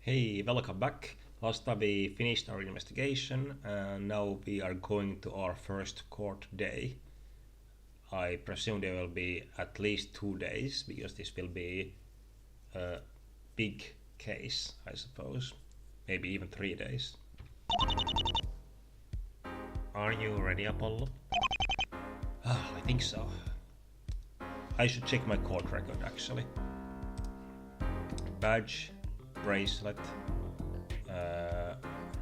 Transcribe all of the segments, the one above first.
Hey, welcome back. Last time we finished our investigation and now we are going to our first court day. I presume there will be at least 2 days because this will be a big case, I suppose. Maybe even 3 days. Are you ready, Apollo? I think so. I should check my court record actually. Badge, bracelet,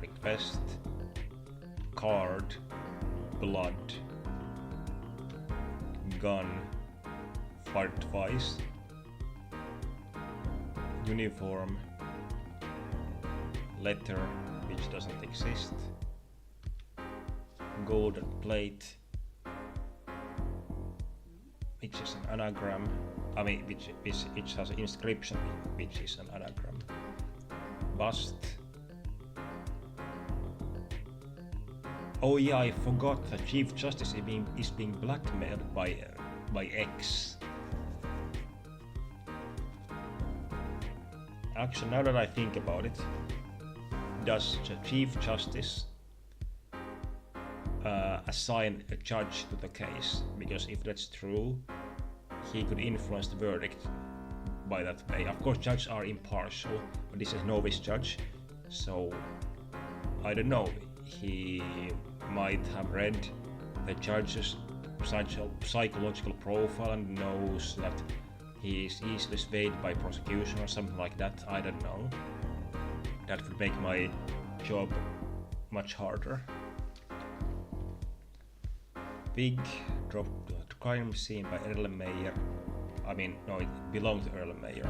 request, card, blood, gun, fired twice, uniform, letter which doesn't exist, golden plate, which is an anagram, which has an inscription which is an anagram, bust. Oh yeah, I forgot that Chief Justice is being blackmailed by X. Actually, now that I think about it, does the Chief Justice assign a judge to the case? Because if that's true, he could influence the verdict by that way. Of course, judges are impartial, but this is a novice judge, so I don't know. He might have read the judge's psychological profile and knows that he is easily swayed by prosecution or something like that. I don't know. That would make my job much harder. Pig dropped to crime scene by Erlenmeyer. No, it belonged to Erlenmeyer.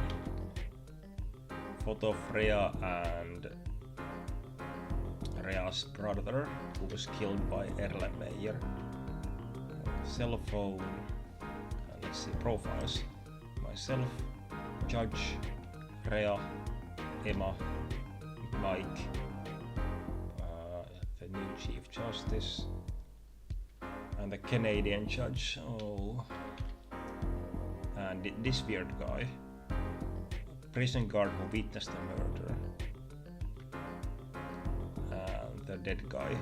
Photo of Rhea and Rhea's brother, who was killed by Erlenmeyer. Cell phone. Let's see, profiles. Myself, Judge, Rhea, Emma, Mike, the new Chief Justice, and the Canadian judge. Oh. And this weird guy, prison guard who witnessed the murder, and the dead guy,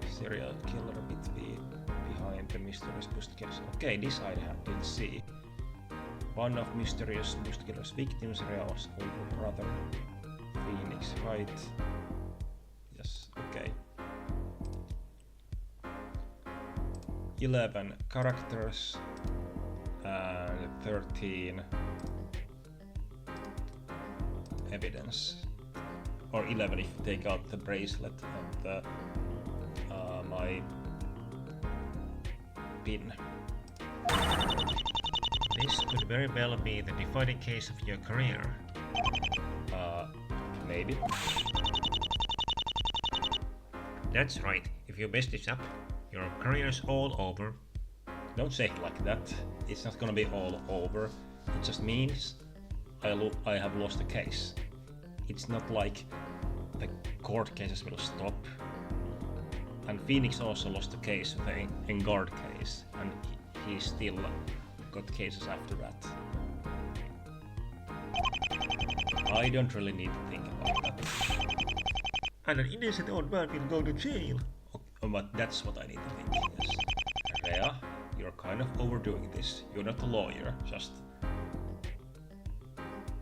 serial killer behind the mysterious ghost case. Okay, this I didn't see. One of mysterious ghost killer's victims, Rhea's older brother, Phoenix, right? Yes, okay. 11 characters and 13 evidence, or 11 if you take out the bracelet and my pin. This could very well be the defining case of your career. Maybe. That's right. If you mess this up, your career's all over. Don't say it like that. It's not gonna be all over. It just means I have lost the case. It's not like the court cases will stop. And Phoenix also lost the case, the Engard case, and he still got cases after that. I don't really need to think about that. And an innocent old man will go to jail. But that's what I need to think, yes. Rhea, you're kind of overdoing this. You're not a lawyer, just...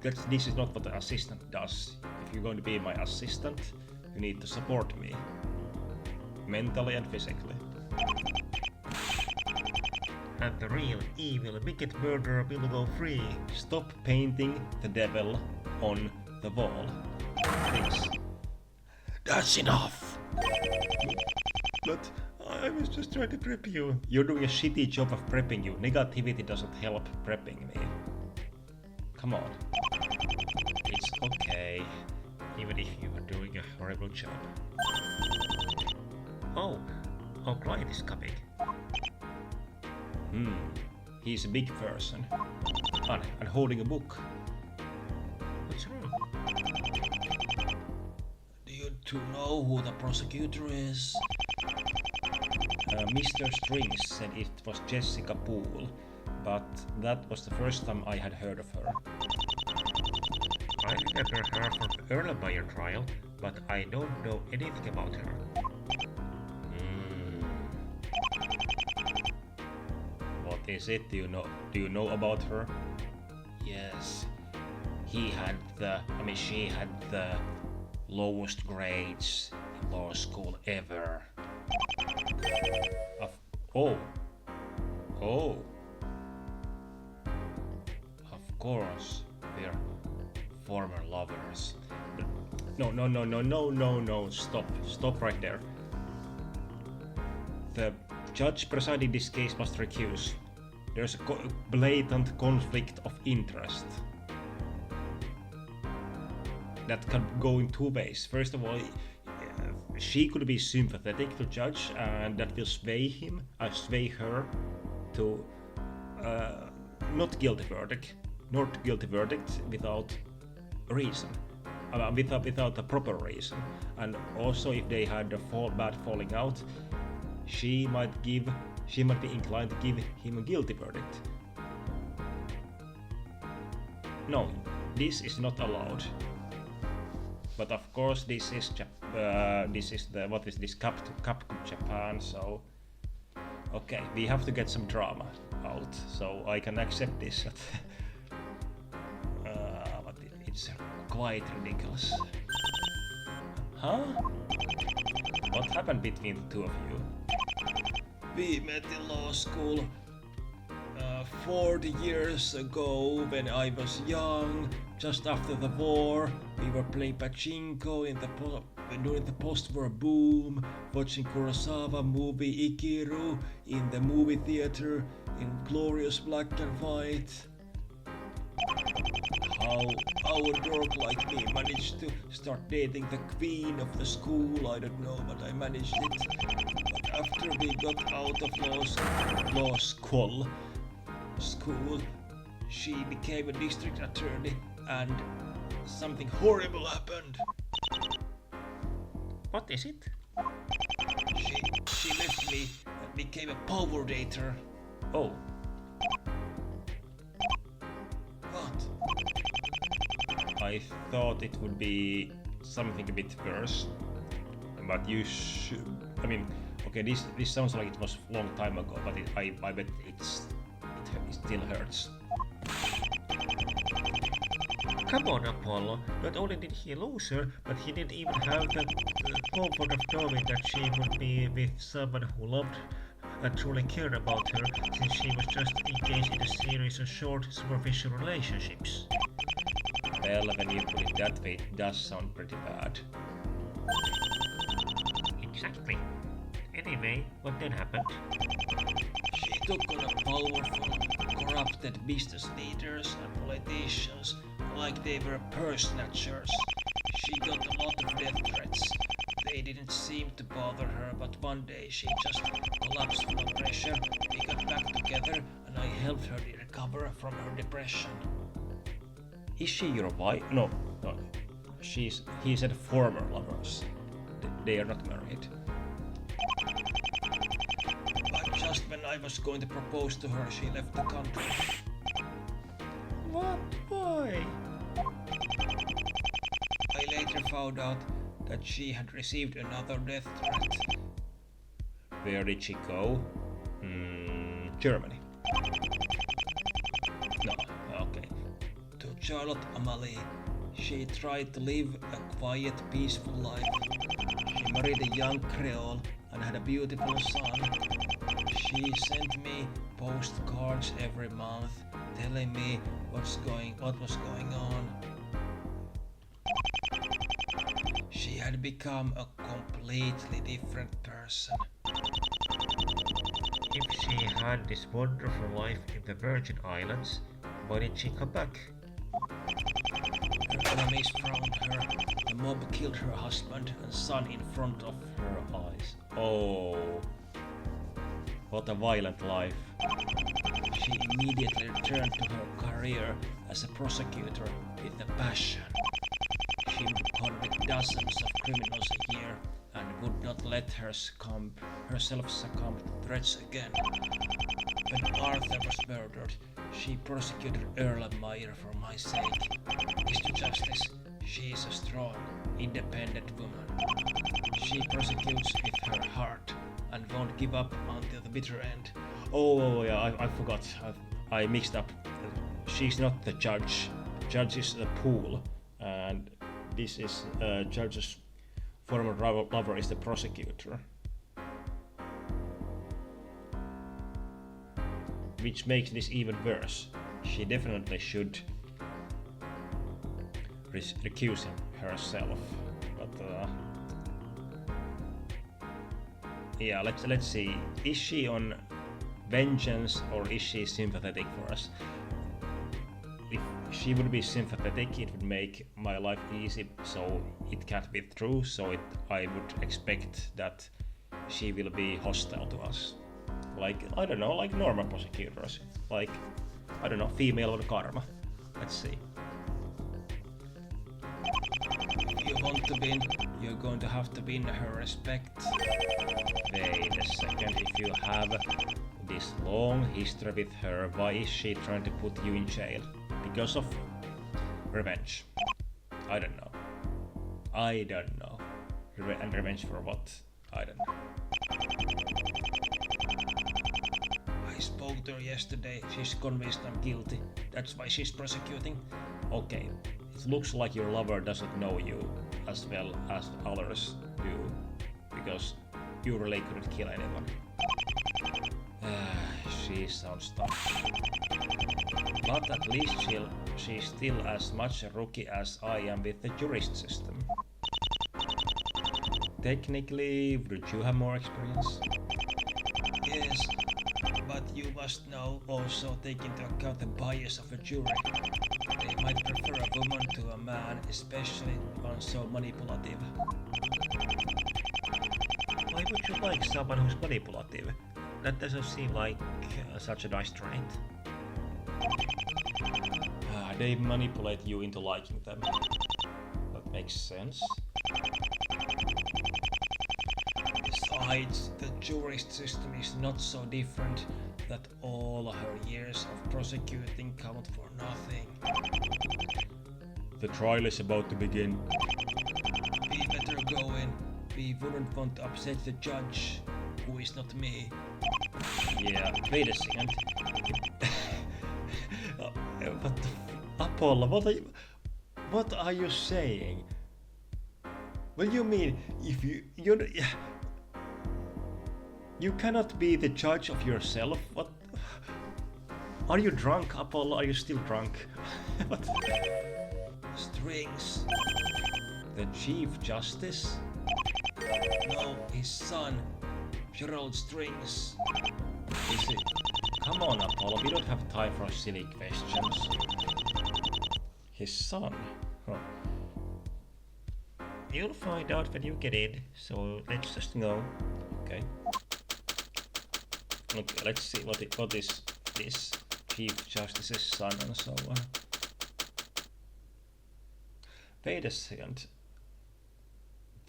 This is not what an assistant does. If you're going to be my assistant, you need to support me. Mentally and physically. And the real evil wicked murderer will go free. Stop painting the devil on the wall. Please. That's enough! But I was just trying to prep you. You're doing a shitty job of prepping you. Negativity doesn't help prepping me. Come on. It's okay, even if you are doing a horrible job. Oh, our client is coming. He's a big person. And holding a book. What's wrong? Do you two know who the prosecutor is? Mr. Strings said it was Jessica Poole, but that was the first time I had heard of her. I remember her from the Erlenmeyer trial, but I don't know anything about her. What is it? Do you know about her? Yes. She had the lowest grades in law school ever. Oh. Of course, we're former lovers. No, stop right there. The judge presiding this case must recuse. There's a blatant conflict of interest. That can go in two ways. First of all, she could be sympathetic to judge, and that will sway her to not guilty verdict without reason, without a proper reason. And also, if they had a bad falling out, she might be inclined to give him a guilty verdict. No, this is not allowed. But of course, this is Capcom Japan, so okay, we have to get some drama out, so I can accept this. But it's quite ridiculous. Huh? What happened between the two of you? We met in law school 40 years ago when I was young, just after the war. We were playing pachinko during the post-war boom, watching Kurosawa movie Ikiru in the movie theater in glorious black and white. How a dork like me managed to start dating the queen of the school, I don't know, but I managed it. But after we got out of law school, she became a district attorney and something horrible happened. What is it? She left me and became a power dater. Oh. What? I thought it would be something a bit worse, but you should. I mean, okay, this sounds like it was a long time ago, but I bet it still hurts. Come on, Apollo. Not only did he lose her, but he didn't even have the comfort of knowing that she would be with someone who loved and truly cared about her, since she was just engaged in a series of short, superficial relationships. Well, when you put it that way, it does sound pretty bad. Exactly. Anyway, what then happened? She took on a powerful, corrupted business leaders and politicians like they were purse snatchers. She got a lot of death threats. They didn't seem to bother her, but one day she just collapsed under pressure. We got back together and I helped her recover from her depression. Is she your wife? No. He said former lovers. They are not married. But just when I was going to propose to her, she left the country. What? Why? I later found out that she had received another death threat. Where did she go? Germany. No, okay. To Charlotte Amalie. She tried to live a quiet, peaceful life. She married a young Creole and had a beautiful son. She sent me postcards every month telling me what was going on. She had become a completely different person. If she had this wonderful life in the Virgin Islands, why did she come back? Her enemies found her. The mob killed her husband and son in front of her eyes. Oh, what a violent life. She immediately returned to her career as a prosecutor with a passion. She would convict dozens of criminals a year and would not let herself succumb to threats again. When Arthur was murdered, she prosecuted Erlenmeyer for my sake. Mr. Justice, She is a strong, independent woman. She prosecutes with her heart and won't give up until the bitter end. Oh yeah, I forgot. I mixed up. She's not the judge. Judge is the pool, and this is judge's former lover is the prosecutor. Which makes this even worse. She definitely should recuse herself. But yeah, let's see. Is she on vengeance or is she sympathetic for us? If she would be sympathetic, it would make my life easy, so it can't be true. So I would expect that she will be hostile to us. Like, I don't know, like normal prosecutors. Like, I don't know, female or karma. Let's see. If you want to win, you're going to have to win her respect. Wait a second, if you have this long history with her, why is she trying to put you in jail? Because of revenge. I don't know. And revenge for what? I don't know. I spoke to her yesterday. She's convinced I'm guilty. That's why she's prosecuting. Okay, it looks like your lover doesn't know you as well as others do, because you really couldn't kill anyone. She sounds tough. But at least she's still as much a rookie as I am with the jurist system. Technically, would you have more experience? Yes, but you must now also take into account the bias of a jury. They might prefer a woman to a man, especially one so manipulative. Why would you like someone who's manipulative? That doesn't seem like such a nice trait. They manipulate you into liking them. That makes sense. Besides, the jurist system is not so different that all her years of prosecuting count for nothing. The trial is about to begin. We better go in. We wouldn't want to upset the judge, who is not me. Yeah, wait a second. What the Apollo, what are you saying? What do you mean if you cannot be the judge of yourself? What? Are you drunk, Apollo? Are you still drunk? What? Strings. The Chief Justice? No, his son, Gerald Strings. Is it? Come on, Apollo, we don't have time for silly questions. His son? Huh. You'll find out when you get in, so let's just go. Okay. Okay, let's see what is this Chief Justice's son and so on. Wait a second.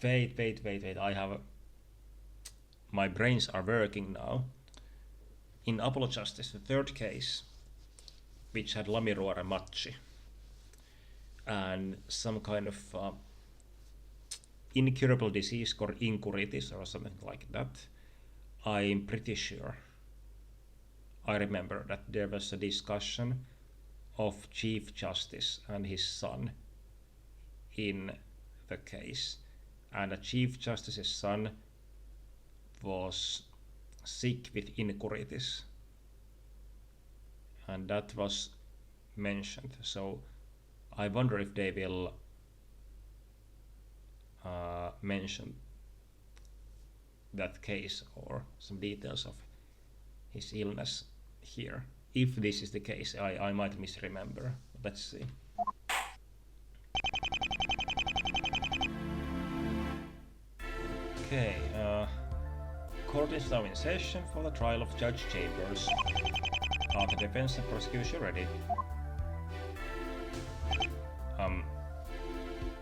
Wait, I have... My brains are working now. In Apollo Justice, the third case, which had Lamiruora Machi, and some kind of incurable disease called incuritis or something like that, I'm pretty sure. I remember that there was a discussion of Chief Justice and his son in the case, and the Chief Justice's son was sick with incuritis, and that was mentioned. So I wonder if they will mention that case or some details of his illness here. If this is the case, I might misremember. Let's see. Okay, court is now in session for the trial of Judge Chambers. Are the defense and prosecution ready?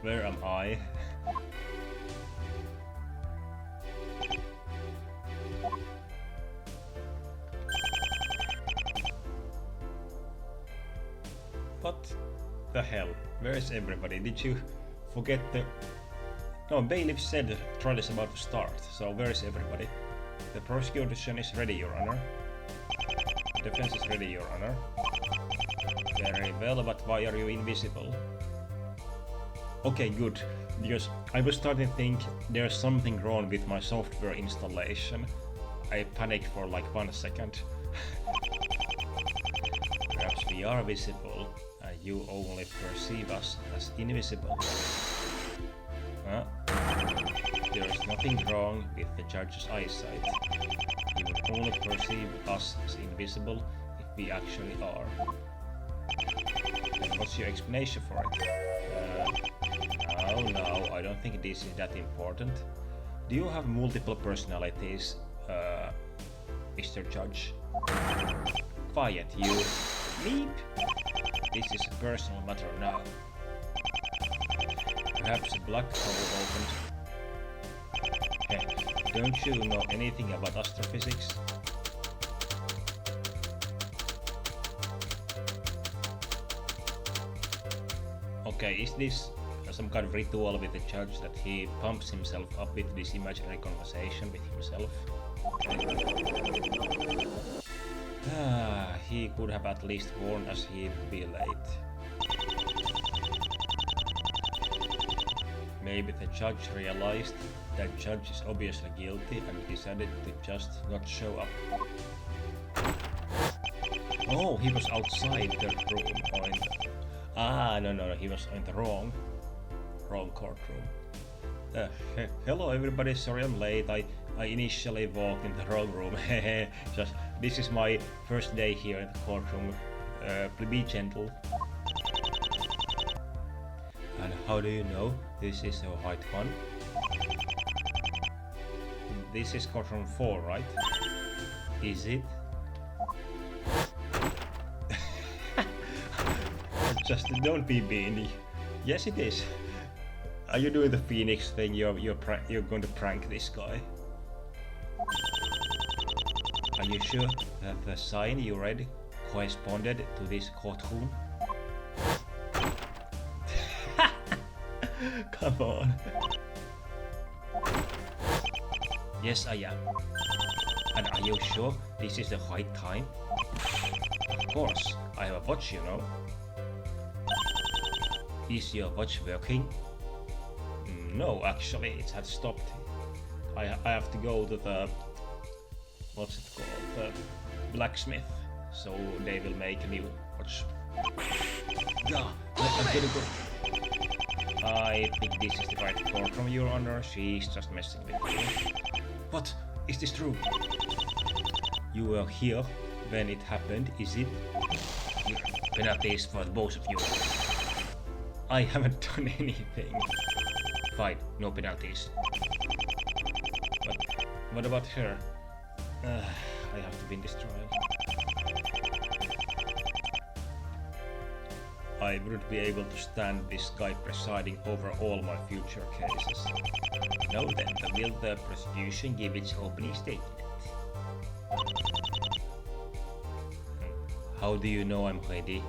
Where am I? What the hell? Where is everybody? Did you forget the... No, bailiff said the trial is about to start, so where is everybody? The prosecution is ready, Your Honor. The defense is ready, Your Honor. Very well, but why are you invisible? Okay, good, because I was starting to think there's something wrong with my software installation. I panicked for like 1 second. Perhaps we are visible, and you only perceive us as invisible. Huh? There is nothing wrong with the judge's eyesight. He would only perceive us as invisible if we actually are. Then what's your explanation for it? No, I don't think this is that important. Do you have multiple personalities, Mr. Judge? Quiet, you. Meep! This is a personal matter now. Perhaps a black hole opened. Hey, don't you know anything about astrophysics? Okay, is this some kind of ritual with the judge that he pumps himself up with this imaginary conversation with himself? He could have at least warned us he'd be late. Maybe the judge realized that judge is obviously guilty and decided to just not show up. Oh, he was outside the room. Or in the... No, he was in the wrong courtroom. Hello everybody, sorry I'm late. I initially walked in the wrong room. Just this is my first day here in the courtroom. Please be gentle. And how do you know this is the right one? This is courtroom 4, right? Is it? Just don't be beanie. Yes, it is. Are you doing the Phoenix thing? You're going to prank this guy. Are you sure that the sign you read corresponded to this courtroom? Come on. Yes, I am. And are you sure this is the right time? Of course, I have a watch, you know. Is your watch working? No, actually, it had stopped. I have to go to the... what's it called? The blacksmith. So they will make a new watch. Yeah, I'm gonna go. I think this is the right courtroom, Your Honor. She's just messing with you. What? Is this true? You were here when it happened, is it? Penalties for both of you. I haven't done anything. Fine, no penalties. But what about her? I have to win this trial. I wouldn't be able to stand this guy presiding over all my future cases. Now then, will the prosecution give its opening statement? How do you know I'm ready?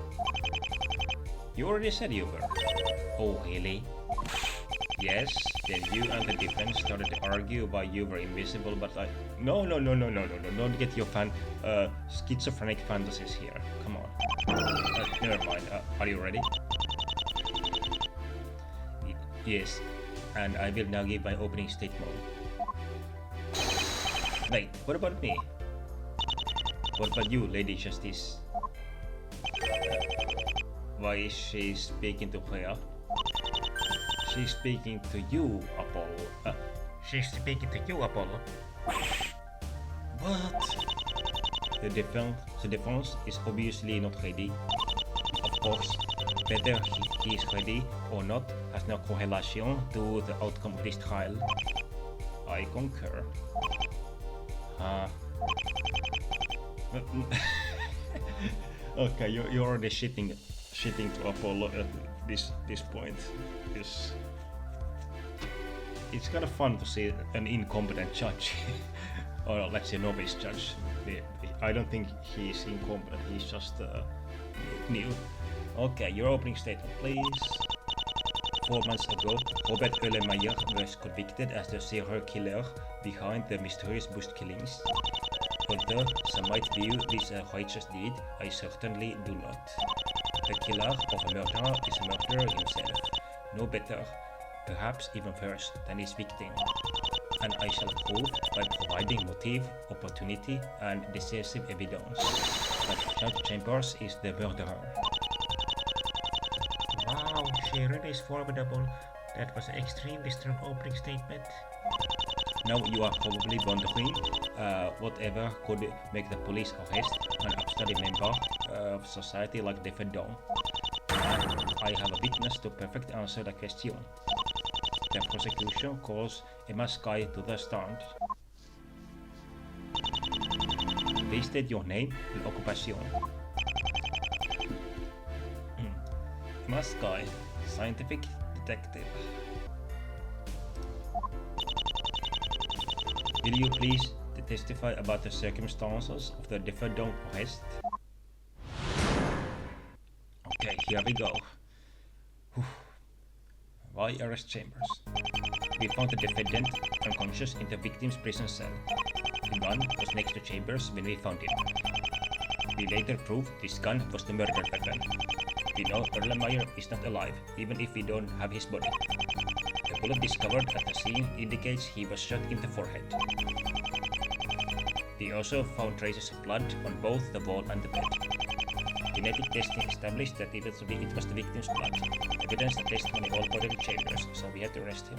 You already said you were. Oh, really? Yes, then you and the defense started to argue why you were invisible, but I... No, don't get your schizophrenic fantasies here. Come on. Never mind, are you ready? Yes, and I will now give my opening statement. Wait, what about me? What about you, Lady Justice? Why is she speaking to Clea? She's speaking to you, Apollo. She's speaking to you, Apollo. What? The defense is obviously not ready. Of course, whether he is ready or not has no correlation to the outcome of this trial. I concur. Okay, you're already shitting to Apollo at this point. It's kind of fun to see an incompetent judge, or let's say novice judge. I don't think he's incompetent, he's just new. Okay, your opening statement, please. 4 months ago, Robert Erlenmeyer was convicted as the serial killer behind the mysterious Bush killings. Although some might view this a righteous deed, I certainly do not. The killer of a murderer is a murderer himself, no better, perhaps even worse, than his victim. And I shall prove by providing motive, opportunity, and decisive evidence that Judge Chambers is the murderer. Wow, she really is formidable. That was an extremely strong opening statement. Now you are probably wondering whatever could make the police arrest an upstanding member of society like Defendant. I have a witness to perfect answer the question. The prosecution calls Emma Sky to the stand. Please state your name and occupation. Emma Sky, scientific detective. Will you please testify about the circumstances of the Defendant arrest? Okay, here we go. Why arrest Chambers? We found the defendant unconscious in the victim's prison cell. The gun was next to Chambers when we found him. We later proved this gun was the murder weapon. We know Erlenmeyer is not alive, even if we don't have his body. The bullet discovered at the scene indicates he was shot in the forehead. We also found traces of blood on both the wall and the bed. Genetic testing established that it was the victim's blood. Evidence the testimony all pointed to Chambers, so we had to arrest him.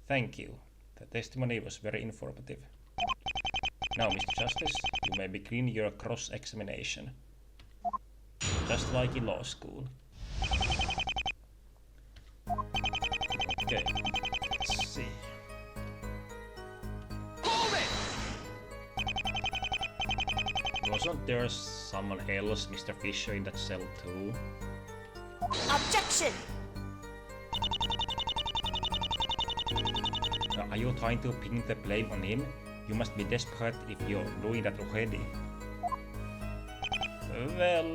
Thank you. The testimony was very informative. Now, Mr. Justice, you may begin your cross-examination. Just like in law school. Okay, let's see. Wasn't there someone else, Mr. Fisher, in that cell too? Objection! Are you trying to pin the blame on him? You must be desperate if you're doing that already. Well...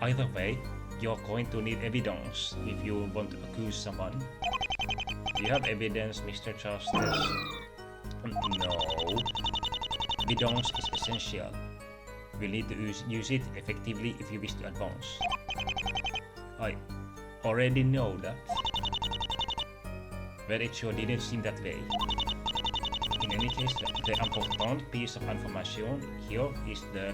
Either way, you're going to need evidence if you want to accuse someone. Do you have evidence, Mr. Justice? No. Evidence is essential. We'll need to use it effectively if you wish to advance. I already know that. Well, it sure didn't seem that way. In any case, the important piece of information here is the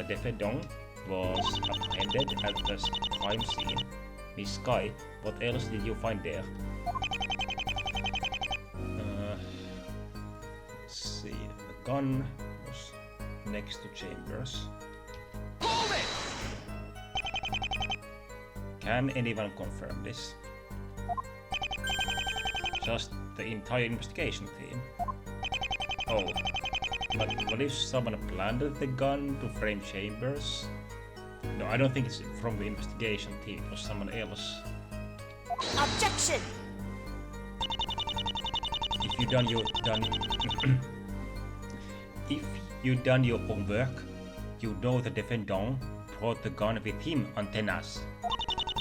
defendant was apprehended at the crime scene. Miss Sky, what else did you find there? Let's see, the gun was next to Chambers. Hold it! Can anyone confirm this? Just the entire investigation team? Oh, but what if someone planted the gun to frame Chambers? No, I don't think it's from the investigation team, it was someone else. Objection! If you done your homework, you know the defendant brought the gun with him on Tenas.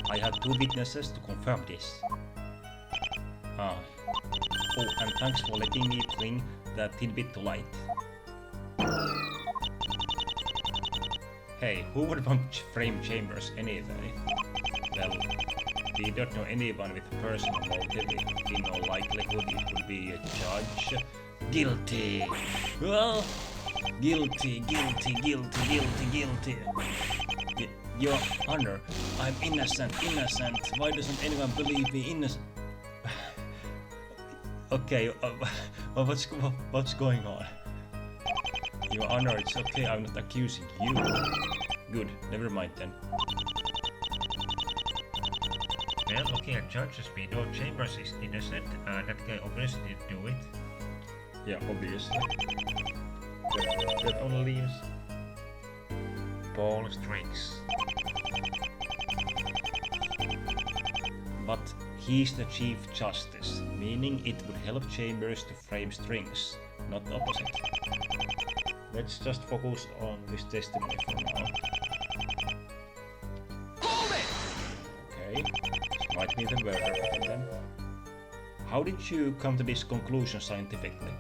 I have 2 witnesses to confirm this. Oh, and thanks for letting me bring that tidbit to light. Hey, who would want to frame Chambers anyway? Well, we don't know anyone with a personal motive. In all likelihood, it would be a judge. Guilty! Well, guilty. Your Honor, I'm innocent. Why doesn't anyone believe me innocent? Okay, what's going on? Your Honor, it's okay, I'm not accusing you. Good, never mind then. Well, looking at judges, we know Chambers is innocent, and that guy obviously didn't do it. Yeah, obviously. That only leaves Paul Strings. But he's the Chief Justice, meaning it would help Chambers to frame Strings, not the opposite. Let's just focus on this testimony for now. Hold it! Okay, this might be the murder weapon then. How did you come to this conclusion scientifically?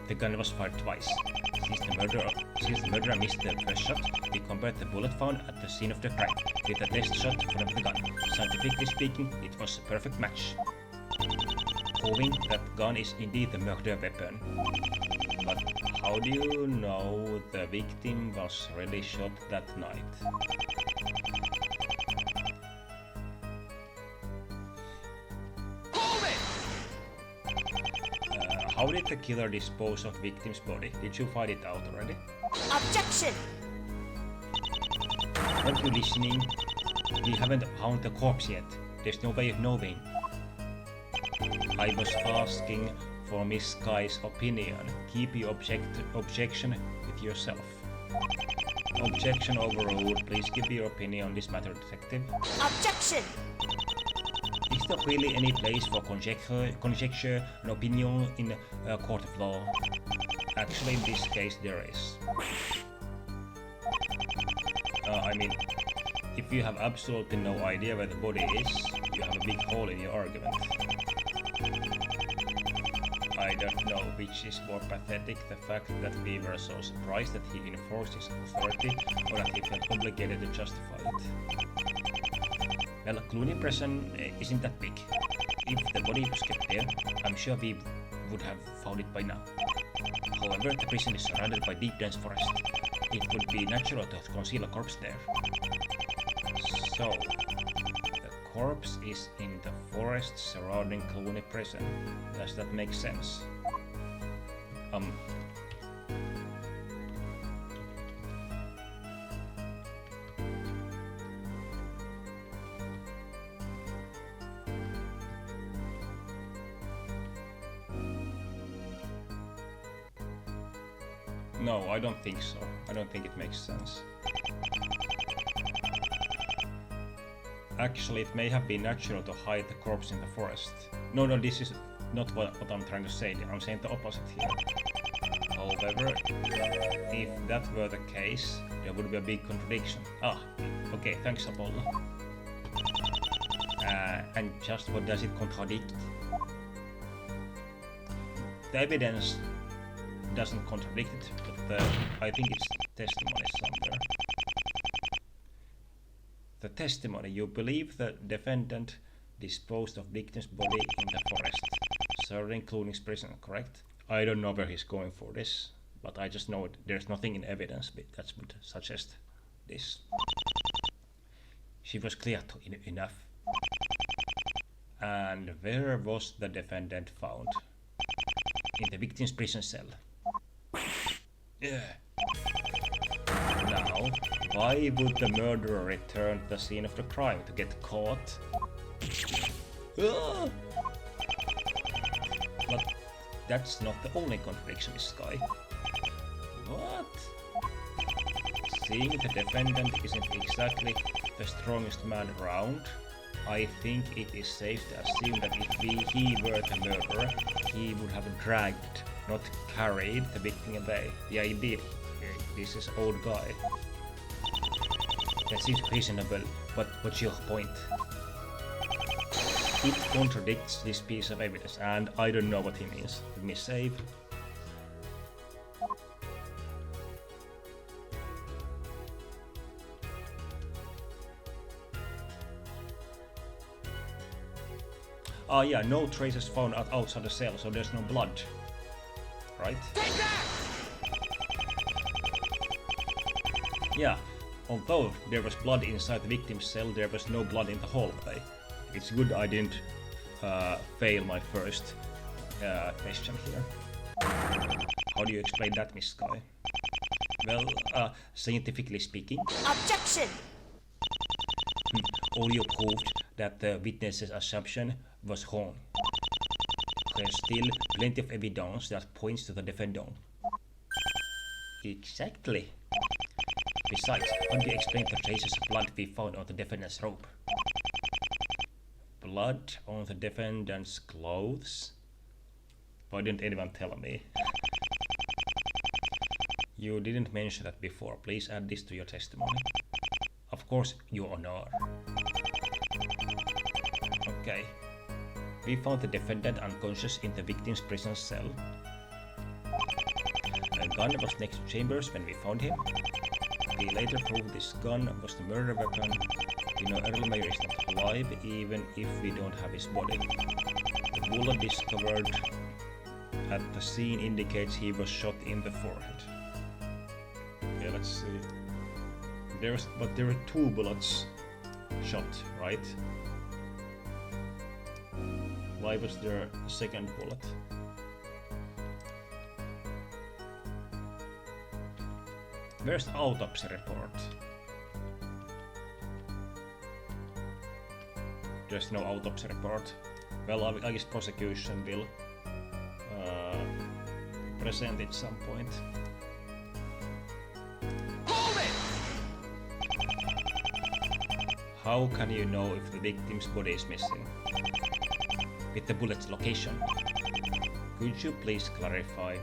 The gun was fired twice. Since the murderer missed the first shot, we compared the bullet found at the scene of the crime with the test shot from the gun. Scientifically speaking, it was a perfect match, proving that gun is indeed the murder weapon. But how do you know the victim was really shot that night? How did the killer dispose of victim's body? Did you find it out already? Objection! Weren't you listening? We haven't found the corpse yet. There's no way of knowing. I was asking for Miss Sky's opinion. Keep your objection with yourself. Objection overruled. Please give your opinion on this matter, detective. Objection! Is there really any place for conjecture and opinion in a court of law? Actually, in this case, there is. I mean, if you have absolutely no idea where the body is, you have a big hole in your argument. I don't know which is more pathetic, the fact that we were so surprised that he enforced his authority, or that he felt obligated to justify it. Well, Clooney Prison isn't that big. If the body was kept there, I'm sure we would have found it by now. However, the prison is surrounded by deep dense forest. It would be natural to conceal a corpse there. So, the corpse is in the forest surrounding Clooney Prison. Does that make sense? No, I don't think so. I don't think it makes sense. Actually, it may have been natural to hide the corpse in the forest. No, this is not what I'm trying to say. I'm saying the opposite here. However, if that were the case, there would be a big contradiction. Okay, thanks Apollo. And just what does it contradict? The evidence doesn't contradict it, but I think it's testimony somewhere. The testimony, you believe the defendant disposed of victim's body in the forest, surrounding Clooney's prison, correct? I don't know where he's going for this, but I just know there's nothing in evidence that would suggest this. She was clear enough. And where was the defendant found? In the victim's prison cell. Now, why would the murderer return to the scene of the crime to get caught? But that's not the only contradiction, Miss Sky. What? Seeing the defendant isn't exactly the strongest man around, I think it is safe to assume that if he were the murderer, he would have dragged, not carried, the victim away. Yeah, indeed. This is old guy. That seems reasonable, but what's your point? It contradicts this piece of evidence, and I don't know what he means. Let me save. Yeah, no traces found outside the cell, so there's no blood. Right? Yeah, although there was blood inside the victim's cell, there was no blood in the hallway. It's good I didn't fail my first question here. How do you explain that, Miss Sky? Well, scientifically speaking... Objection! Audio proved that the witness's assumption was wrong. There's still plenty of evidence that points to the defendant. Exactly. Besides, how do you explain the traces of blood we found on the defendant's robe? Blood on the defendant's clothes? Why didn't anyone tell me? You didn't mention that before. Please add this to your testimony. Of course, Your Honor. Okay. We found the defendant unconscious in the victim's prison cell. A gun was next to Chambers when we found him. We later proved this gun was the murder weapon. We know Erlenmeyer is not alive, even if we don't have his body. The bullet discovered at the scene indicates he was shot in the forehead. Okay, let's see. But there were 2 bullets shot, right? Why was there a second bullet? Where's the autopsy report? There's no autopsy report. Well, I guess prosecution will present at some point. How can you know if the victim's body is missing? With the bullet's location. Could you please clarify?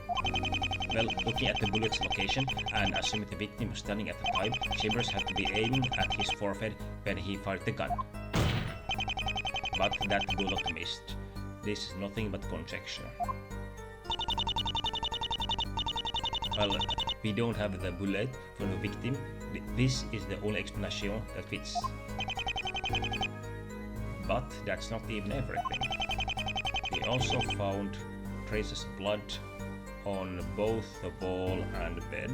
Well, looking at the bullet's location and assuming the victim was standing at the time, Chambers had to be aiming at his forehead when he fired the gun. But that bullet missed. This is nothing but conjecture. Well, we don't have the bullet for the victim. This is the only explanation that fits. But that's not even everything. We also found traces of blood on both the wall and bed.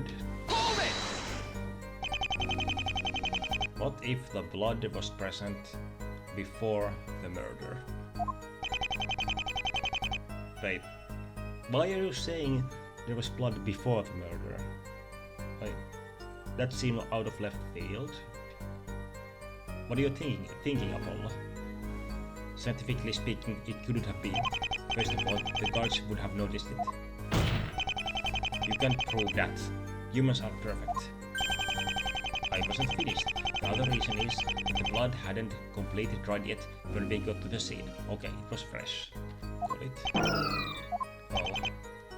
What if the blood was present before the murder? Wait, why are you saying there was blood before the murder? That seemed out of left field. What are you thinking, Apollo? Scientifically speaking, it couldn't have been. First of all, the guards would have noticed it. You can't prove that. Humans are perfect. I wasn't finished. The other reason is that the blood hadn't completely dried yet when we got to the scene. Okay, it was fresh. Got it. Oh,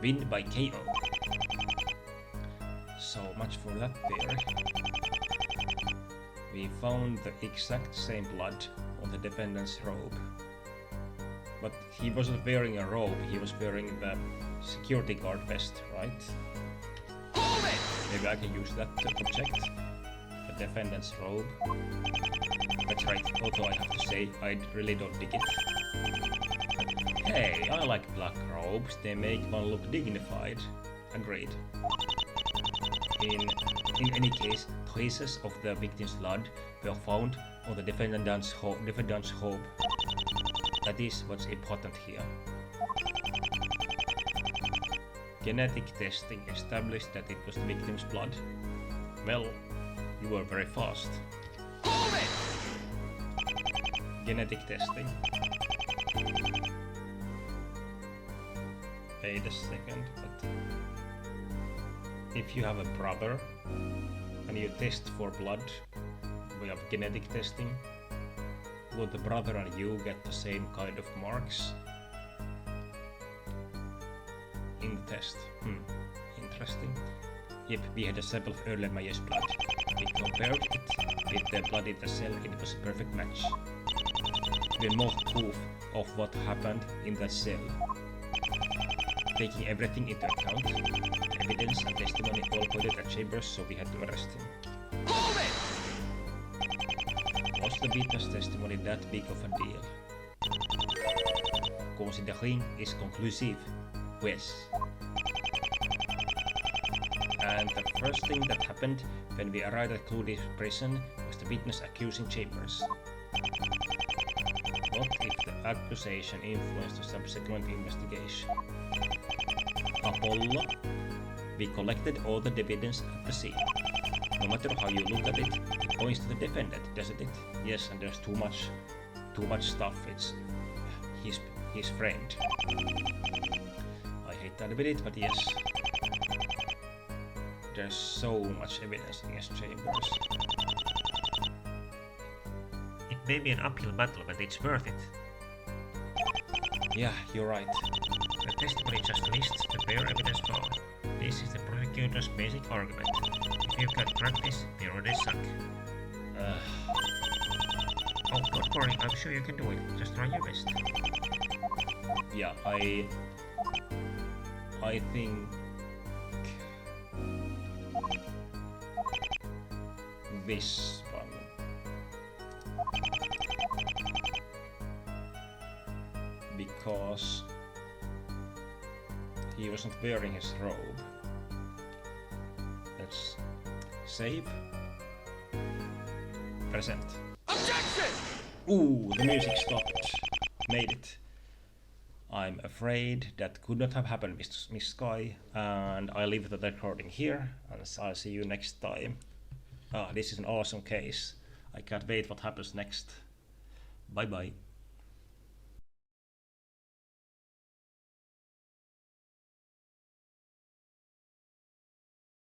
win by KO. So much for that theory. We found the exact same blood on the defendant's robe. But he wasn't wearing a robe, he was wearing the security guard vest, right? Maybe I can use that to object. The defendant's robe. That's right, although I have to say, I really don't dig it. Hey, I like black robes, they make one look dignified. Agreed. In any case, traces of the victim's blood were found on the defendant's robe. That is what's important here. Genetic testing established that it was the victim's blood. Well, you were very fast. Genetic testing. Wait a second, but if you have a brother and you test for blood, we have genetic testing. Will the brother and you get the same kind of marks in the test? Interesting. Yep, we had a sample of Erlenmeyer's blood. We compared it with the blood in the cell and it was a perfect match. Even more proof of what happened in that cell. Taking everything into account, evidence and testimony all pointed at Chambers, so we had to arrest him. Was the witness testimony that big of a deal? Considering is conclusive. Yes. And the first thing that happened when we arrived at Clody's prison was the witness accusing Chambers. What if the accusation influenced the subsequent investigation? Apollo, we collected all the evidence at the scene. No matter how you look at it, it points to the defendant, doesn't it? Yes, and there's too much stuff. It's his friend. I hate to admit it, but yes. There's so much evidence against Chambers. It may be an uphill battle, but it's worth it. Yeah, you're right. The testimony just lists the bare evidence found. This is the prosecution prosecutor's basic argument. If you can practice, you already suck. Oh, don't worry, I'm sure you can do it. Just try your best. Yeah, I think this one. Because he wasn't wearing his robe. Let's save. Present. Objection! Ooh, the music stopped. Made it. I'm afraid that could not have happened, Miss Sky, and I leave the recording here, and I'll see you next time. This is an awesome case. I can't wait what happens next. Bye bye.